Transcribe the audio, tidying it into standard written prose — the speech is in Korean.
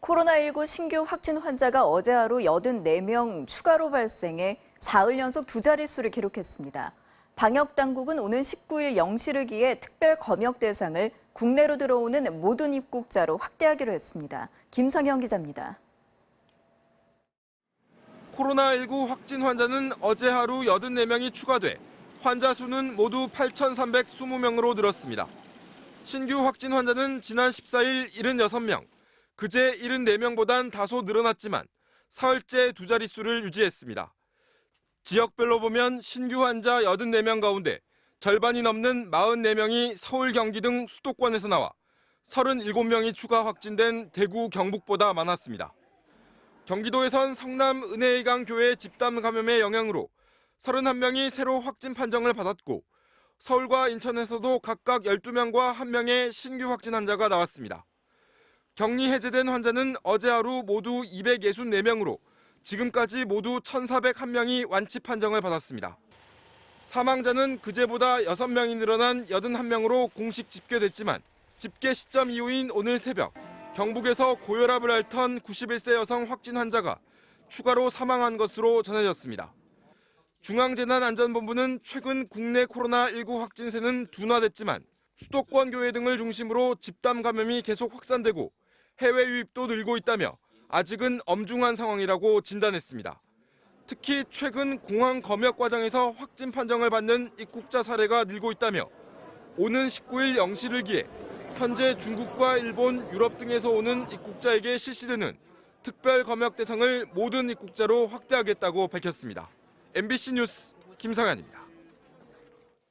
코로나19 신규 확진 환자가 어제 하루 84명 추가로 발생해 사흘 연속 두 자릿수를 기록했습니다. 방역당국은 오는 19일 0시를 기해 특별 검역 대상을 국내로 들어오는 모든 입국자로 확대하기로 했습니다. 김성현 기자입니다. 코로나19 확진 환자는 어제 하루 84명이 추가돼 환자 수는 모두 8,320명으로 늘었습니다. 신규 확진 환자는 지난 14일 76명, 그제 74명보단 다소 늘어났지만 사흘째 두 자릿수를 유지했습니다. 지역별로 보면 신규 환자 84명 가운데 절반이 넘는 44명이 서울, 경기 등 수도권에서 나와 37명이 추가 확진된 대구, 경북보다 많았습니다. 경기도에선 성남 은혜의강 교회 집단 감염의 영향으로 31명이 새로 확진 판정을 받았고 서울과 인천에서도 각각 12명과 1명의 신규 확진 환자가 나왔습니다. 격리 해제된 환자는 어제 하루 모두 264명으로 지금까지 모두 1,401명이 완치 판정을 받았습니다. 사망자는 그제보다 6명이 늘어난 81명으로 공식 집계됐지만 집계 시점 이후인 오늘 새벽 경북에서 고혈압을 앓던 91세 여성 확진 환자가 추가로 사망한 것으로 전해졌습니다. 중앙재난안전본부는 최근 국내 코로나19 확진세는 둔화됐지만 수도권 교회 등을 중심으로 집단 감염이 계속 확산되고 해외 유입도 늘고 있다며 아직은 엄중한 상황이라고 진단했습니다. 특히 최근 공항 검역 과정에서 확진 판정을 받는 입국자 사례가 늘고 있다며 오는 19일 0시를 기해 현재 중국과 일본, 유럽 등에서 오는 입국자에게 실시되는 특별 검역 대상을 모든 입국자로 확대하겠다고 밝혔습니다. MBC 뉴스 김상현입니다.